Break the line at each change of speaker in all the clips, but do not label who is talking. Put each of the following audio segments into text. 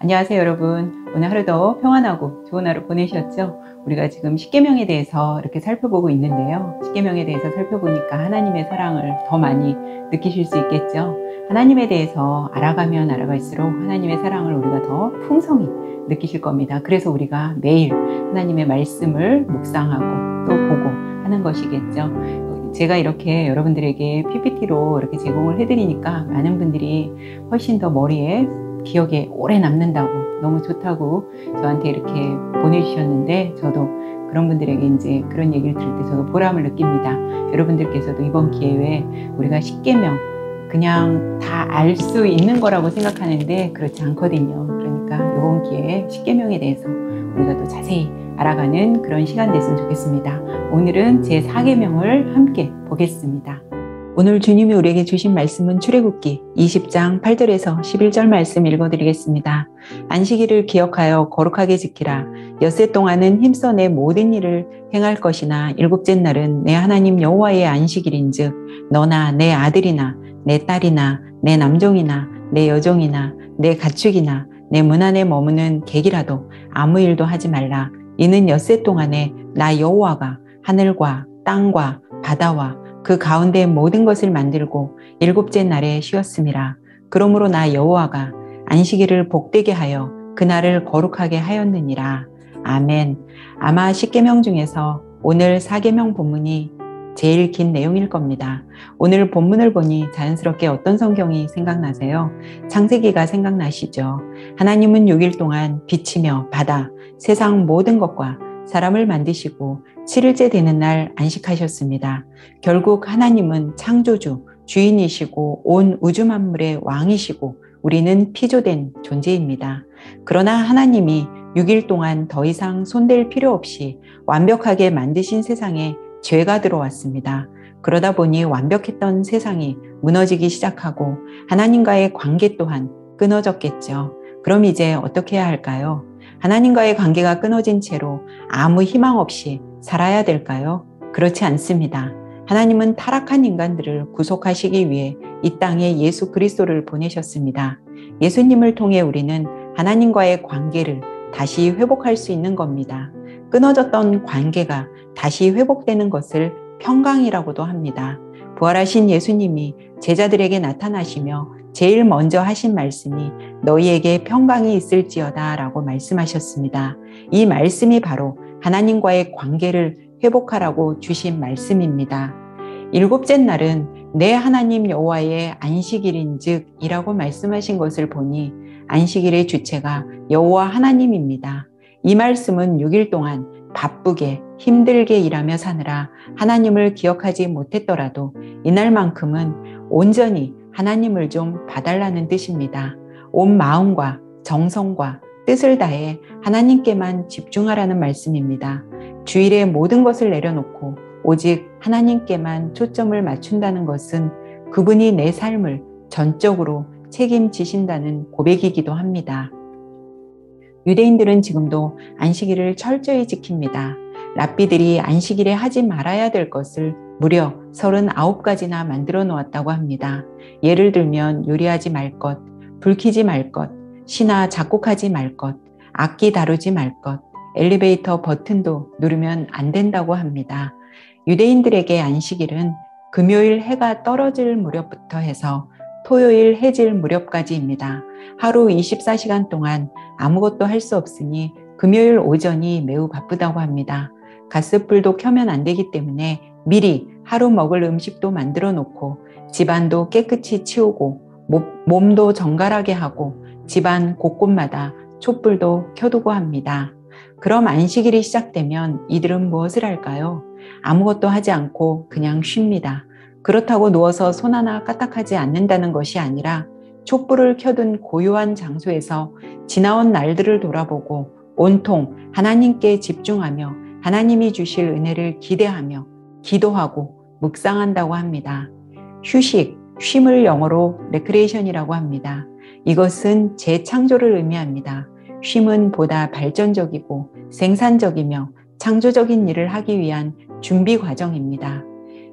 안녕하세요, 여러분. 오늘 하루도 평안하고 좋은 하루 보내셨죠? 우리가 지금 십계명에 대해서 이렇게 살펴보고 있는데요. 십계명에 대해서 살펴보니까 하나님의 사랑을 더 많이 느끼실 수 있겠죠? 하나님에 대해서 알아가면 알아갈수록 하나님의 사랑을 우리가 더 풍성히 느끼실 겁니다. 그래서 우리가 매일 하나님의 말씀을 묵상하고 또 보고 하는 것이겠죠. 제가 이렇게 여러분들에게 PPT로 이렇게 제공을 해드리니까 많은 분들이 훨씬 더 머리에 기억에 오래 남는다고, 너무 좋다고 저한테 이렇게 보내주셨는데, 저도 그런 분들에게 이제 그런 얘기를 들을 때 저도 보람을 느낍니다. 여러분들께서도 이번 기회에 우리가 십계명 그냥 다 알 수 있는 거라고 생각하는데 그렇지 않거든요. 그러니까 이번 기회에 십계명에 대해서 우리가 또 자세히 알아가는 그런 시간 됐으면 좋겠습니다. 오늘은 제 4계명을 함께 보겠습니다. 오늘 주님이 우리에게 주신 말씀은 출애굽기 20장 8절에서 11절 말씀 읽어드리겠습니다. 안식일을 기억하여 거룩하게 지키라. 엿새 동안은 힘써 내 모든 일을 행할 것이나 일곱째 날은 내 하나님 여호와의 안식일인즉 너나 내 아들이나 내 딸이나 내 남종이나 내 여종이나 내 가축이나 내 문 안에 머무는 객이라도 아무 일도 하지 말라. 이는 엿새 동안에 나 여호와가 하늘과 땅과 바다와 그 가운데 모든 것을 만들고 일곱째 날에 쉬었음이라. 그러므로 나 여호와가 안식일을 복되게 하여 그날을 거룩하게 하였느니라. 아멘. 아마 십계명 중에서 오늘 4계명 본문이 제일 긴 내용일 겁니다. 오늘 본문을 보니 자연스럽게 어떤 성경이 생각나세요? 창세기가 생각나시죠? 하나님은 6일 동안 빛이며 바다, 세상 모든 것과 사람을 만드시고 7일째 되는 날 안식하셨습니다. 결국 하나님은 창조주, 주인이시고 온 우주 만물의 왕이시고 우리는 피조된 존재입니다. 그러나 하나님이 6일 동안 더 이상 손댈 필요 없이 완벽하게 만드신 세상에 죄가 들어왔습니다. 그러다 보니 완벽했던 세상이 무너지기 시작하고 하나님과의 관계 또한 끊어졌겠죠. 그럼 이제 어떻게 해야 할까요? 하나님과의 관계가 끊어진 채로 아무 희망 없이 살아야 될까요? 그렇지 않습니다. 하나님은 타락한 인간들을 구속하시기 위해 이 땅에 예수 그리스도를 보내셨습니다. 예수님을 통해 우리는 하나님과의 관계를 다시 회복할 수 있는 겁니다. 끊어졌던 관계가 다시 회복되는 것을 평강이라고도 합니다. 부활하신 예수님이 제자들에게 나타나시며 제일 먼저 하신 말씀이 너희에게 평강이 있을지어다 라고 말씀하셨습니다. 이 말씀이 바로 하나님과의 관계를 회복하라고 주신 말씀입니다. 일곱째 날은 내 하나님 여호와의 안식일인즉 이라고 말씀하신 것을 보니 안식일의 주체가 여호와 하나님입니다. 이 말씀은 6일 동안 바쁘게 힘들게 일하며 사느라 하나님을 기억하지 못했더라도 이날만큼은 온전히 하나님을 좀 봐달라는 뜻입니다. 온 마음과 정성과 뜻을 다해 하나님께만 집중하라는 말씀입니다. 주일에 모든 것을 내려놓고 오직 하나님께만 초점을 맞춘다는 것은 그분이 내 삶을 전적으로 책임지신다는 고백이기도 합니다. 유대인들은 지금도 안식일을 철저히 지킵니다. 랍비들이 안식일에 하지 말아야 될 것을 무려 39가지나 만들어 놓았다고 합니다. 예를 들면 요리하지 말 것, 불 켜지 말 것, 시나 작곡하지 말 것, 악기 다루지 말 것, 엘리베이터 버튼도 누르면 안 된다고 합니다. 유대인들에게 안식일은 금요일 해가 떨어질 무렵부터 해서 토요일 해질 무렵까지입니다. 하루 24시간 동안 아무것도 할 수 없으니 금요일 오전이 매우 바쁘다고 합니다. 가스불도 켜면 안 되기 때문에 미리 하루 먹을 음식도 만들어 놓고 집안도 깨끗이 치우고 몸도 정갈하게 하고 집안 곳곳마다 촛불도 켜두고 합니다. 그럼 안식일이 시작되면 이들은 무엇을 할까요? 아무것도 하지 않고 그냥 쉽니다. 그렇다고 누워서 손 하나 까딱하지 않는다는 것이 아니라 촛불을 켜둔 고요한 장소에서 지나온 날들을 돌아보고 온통 하나님께 집중하며 하나님이 주실 은혜를 기대하며 기도하고 묵상한다고 합니다. 휴식, 쉼을 영어로 레크레이션이라고 합니다. 이것은 재창조를 의미합니다. 쉼은 보다 발전적이고 생산적이며 창조적인 일을 하기 위한 준비 과정입니다.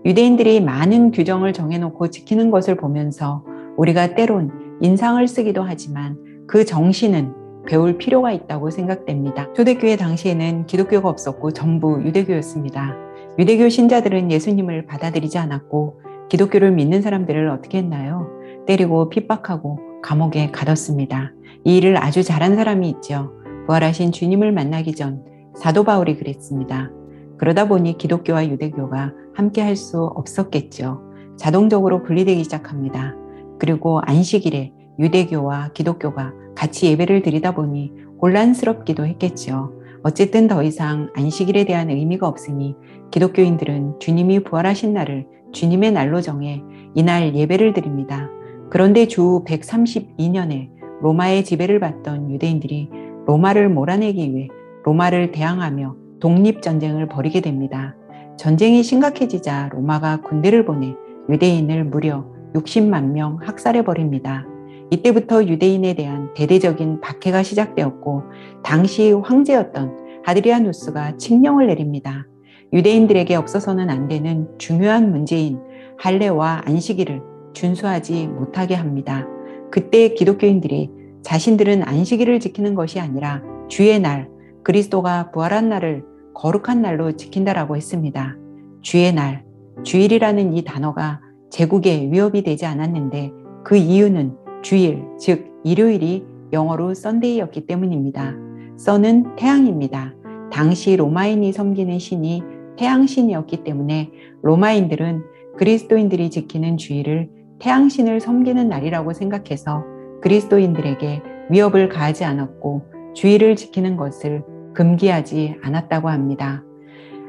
유대인들이 많은 규정을 정해놓고 지키는 것을 보면서 우리가 때론 인상을 쓰기도 하지만 그 정신은 배울 필요가 있다고 생각됩니다. 초대교회 당시에는 기독교가 없었고 전부 유대교였습니다. 유대교 신자들은 예수님을 받아들이지 않았고 기독교를 믿는 사람들을 어떻게 했나요? 때리고 핍박하고 감옥에 가뒀습니다. 이 일을 아주 잘한 사람이 있죠. 부활하신 주님을 만나기 전 사도 바울이 그랬습니다. 그러다 보니 기독교와 유대교가 함께 할 수 없었겠죠. 자동적으로 분리되기 시작합니다. 그리고 안식일에 유대교와 기독교가 같이 예배를 드리다 보니 혼란스럽기도 했겠죠. 어쨌든 더 이상 안식일에 대한 의미가 없으니 기독교인들은 주님이 부활하신 날을 주님의 날로 정해 이날 예배를 드립니다. 그런데 주 132년에 로마의 지배를 받던 유대인들이 로마를 몰아내기 위해 로마를 대항하며 독립전쟁을 벌이게 됩니다. 전쟁이 심각해지자 로마가 군대를 보내 유대인을 무려 60만 명 학살해버립니다. 이때부터 유대인에 대한 대대적인 박해가 시작되었고 당시 황제였던 하드리아누스가 칙령을 내립니다. 유대인들에게 없어서는 안 되는 중요한 문제인 할례와 안식일을 준수하지 못하게 합니다. 그때 기독교인들이 자신들은 안식일을 지키는 것이 아니라 주의 날, 그리스도가 부활한 날을 거룩한 날로 지킨다라고 했습니다. 주의 날, 주일이라는 이 단어가 제국에 위협이 되지 않았는데 그 이유는 주일, 즉 일요일이 영어로 썬데이였기 때문입니다. 선은 태양입니다. 당시 로마인이 섬기는 신이 태양신이었기 때문에 로마인들은 그리스도인들이 지키는 주일을 태양신을 섬기는 날이라고 생각해서 그리스도인들에게 위협을 가하지 않았고 주일을 지키는 것을 금기하지 않았다고 합니다.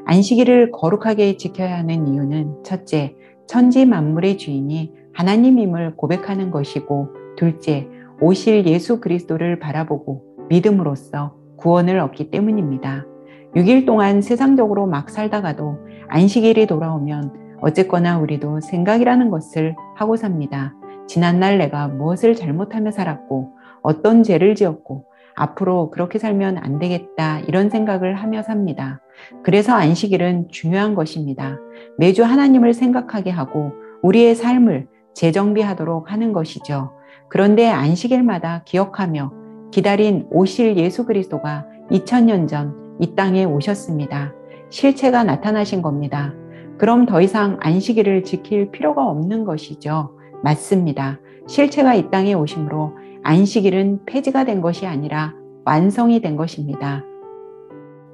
안식일을 거룩하게 지켜야 하는 이유는 첫째, 천지 만물의 주인이 하나님임을 고백하는 것이고 둘째, 오실 예수 그리스도를 바라보고 믿음으로써 구원을 얻기 때문입니다. 6일 동안 세상적으로 막 살다가도 안식일이 돌아오면 어쨌거나 우리도 생각이라는 것을 하고 삽니다. 지난날 내가 무엇을 잘못하며 살았고 어떤 죄를 지었고 앞으로 그렇게 살면 안 되겠다 이런 생각을 하며 삽니다. 그래서 안식일은 중요한 것입니다. 매주 하나님을 생각하게 하고 우리의 삶을 재정비하도록 하는 것이죠. 그런데 안식일마다 기억하며 기다린 오실 예수 그리스도가 2000년 전 이 땅에 오셨습니다. 실체가 나타나신 겁니다. 그럼 더 이상 안식일을 지킬 필요가 없는 것이죠. 맞습니다. 실체가 이 땅에 오심으로 안식일은 폐지가 된 것이 아니라 완성이 된 것입니다.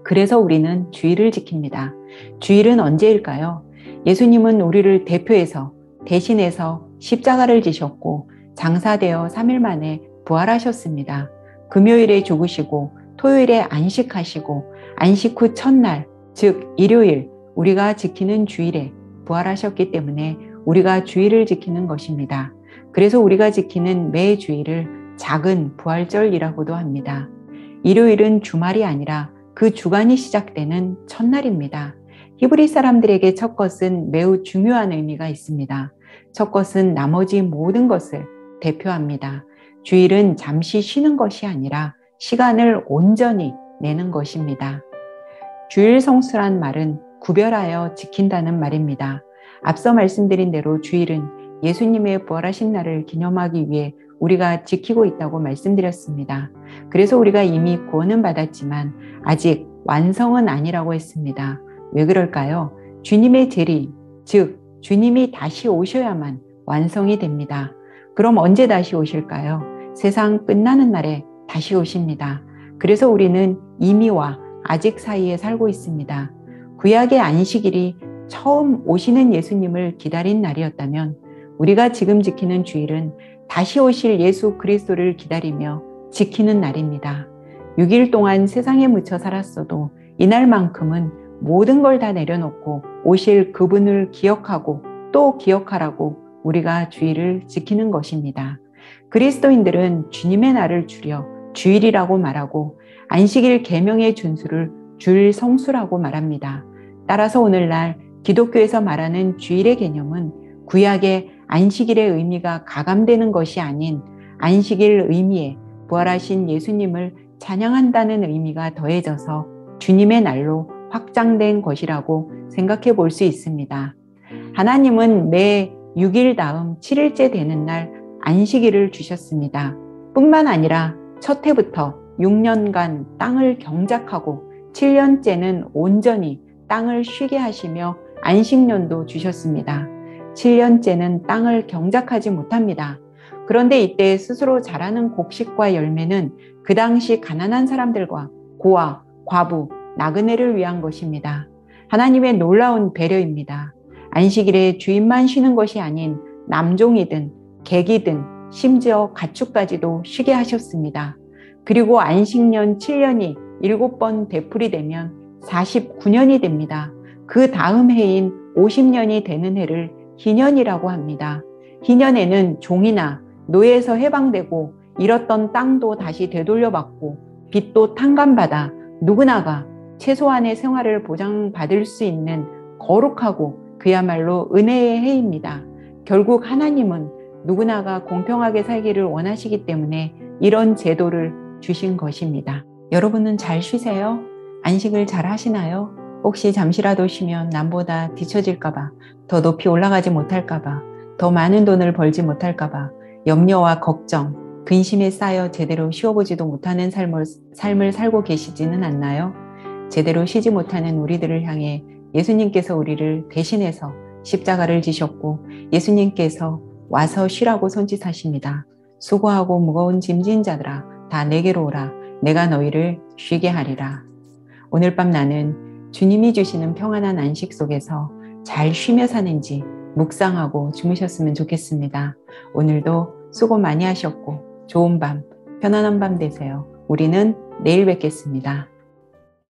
그래서 우리는 주일을 지킵니다. 주일은 언제일까요? 예수님은 우리를 대표해서 대신해서 십자가를 지셨고 장사되어 3일 만에 부활하셨습니다. 금요일에 죽으시고 토요일에 안식하시고 안식 후 첫날, 즉 일요일 우리가 지키는 주일에 부활하셨기 때문에 우리가 주일을 지키는 것입니다. 그래서 우리가 지키는 매 주일을 작은 부활절이라고도 합니다. 일요일은 주말이 아니라 그 주간이 시작되는 첫날입니다. 히브리 사람들에게 첫 것은 매우 중요한 의미가 있습니다. 첫 것은 나머지 모든 것을 대표합니다. 주일은 잠시 쉬는 것이 아니라 시간을 온전히 내는 것입니다. 주일 성수란 말은 구별하여 지킨다는 말입니다. 앞서 말씀드린 대로 주일은 예수님의 부활하신 날을 기념하기 위해 우리가 지키고 있다고 말씀드렸습니다. 그래서 우리가 이미 구원은 받았지만 아직 완성은 아니라고 했습니다. 왜 그럴까요? 주님의 재림, 즉 주님이 다시 오셔야만 완성이 됩니다. 그럼 언제 다시 오실까요? 세상 끝나는 날에 다시 오십니다. 그래서 우리는 이미와 아직 사이에 살고 있습니다. 구약의 안식일이 처음 오시는 예수님을 기다린 날이었다면 우리가 지금 지키는 주일은 다시 오실 예수 그리스도를 기다리며 지키는 날입니다. 6일 동안 세상에 묻혀 살았어도 이날만큼은 모든 걸 다 내려놓고 오실 그분을 기억하고 또 기억하라고 우리가 주일을 지키는 것입니다. 그리스도인들은 주님의 날을 줄여 주일이라고 말하고 안식일 계명의 준수를 주일 성수라고 말합니다. 따라서 오늘날 기독교에서 말하는 주일의 개념은 구약의 안식일의 의미가 가감되는 것이 아닌 안식일 의미에 부활하신 예수님을 찬양한다는 의미가 더해져서 주님의 날로 확장된 것이라고 생각해 볼 수 있습니다. 하나님은 매 6일 다음 7일째 되는 날 안식일을 주셨습니다. 뿐만 아니라 첫 해부터 6년간 땅을 경작하고 7년째는 온전히 땅을 쉬게 하시며 안식년도 주셨습니다. 7년째는 땅을 경작하지 못합니다. 그런데 이때 스스로 자라는 곡식과 열매는 그 당시 가난한 사람들과 고아, 과부, 나그네를 위한 것입니다. 하나님의 놀라운 배려입니다. 안식일에 주인만 쉬는 것이 아닌 남종이든 객이든 심지어 가축까지도 쉬게 하셨습니다. 그리고 안식년 7년이 7번 되풀이 되면 49년이 됩니다. 그 다음 해인 50년이 되는 해를 희년이라고 합니다. 희년에는 종이나 노예에서 해방되고 잃었던 땅도 다시 되돌려받고 빚도 탕감받아 누구나가 최소한의 생활을 보장받을 수 있는 거룩하고 그야말로 은혜의 해입니다. 결국 하나님은 누구나가 공평하게 살기를 원하시기 때문에 이런 제도를 주신 것입니다. 여러분은 잘 쉬세요? 안식을 잘 하시나요? 혹시 잠시라도 쉬면 남보다 뒤처질까봐, 더 높이 올라가지 못할까봐, 더 많은 돈을 벌지 못할까봐 염려와 걱정, 근심에 쌓여 제대로 쉬어보지도 못하는 삶을 살고 계시지는 않나요? 제대로 쉬지 못하는 우리들을 향해 예수님께서 우리를 대신해서 십자가를 지셨고 예수님께서 와서 쉬라고 손짓하십니다. 수고하고 무거운 짐진 자들아 다 내게로 오라. 내가 너희를 쉬게 하리라. 오늘 밤 나는 주님이 주시는 평안한 안식 속에서 잘 쉬며 사는지 묵상하고 주무셨으면 좋겠습니다. 오늘도 수고 많이 하셨고 좋은 밤, 편안한 밤 되세요. 우리는 내일 뵙겠습니다.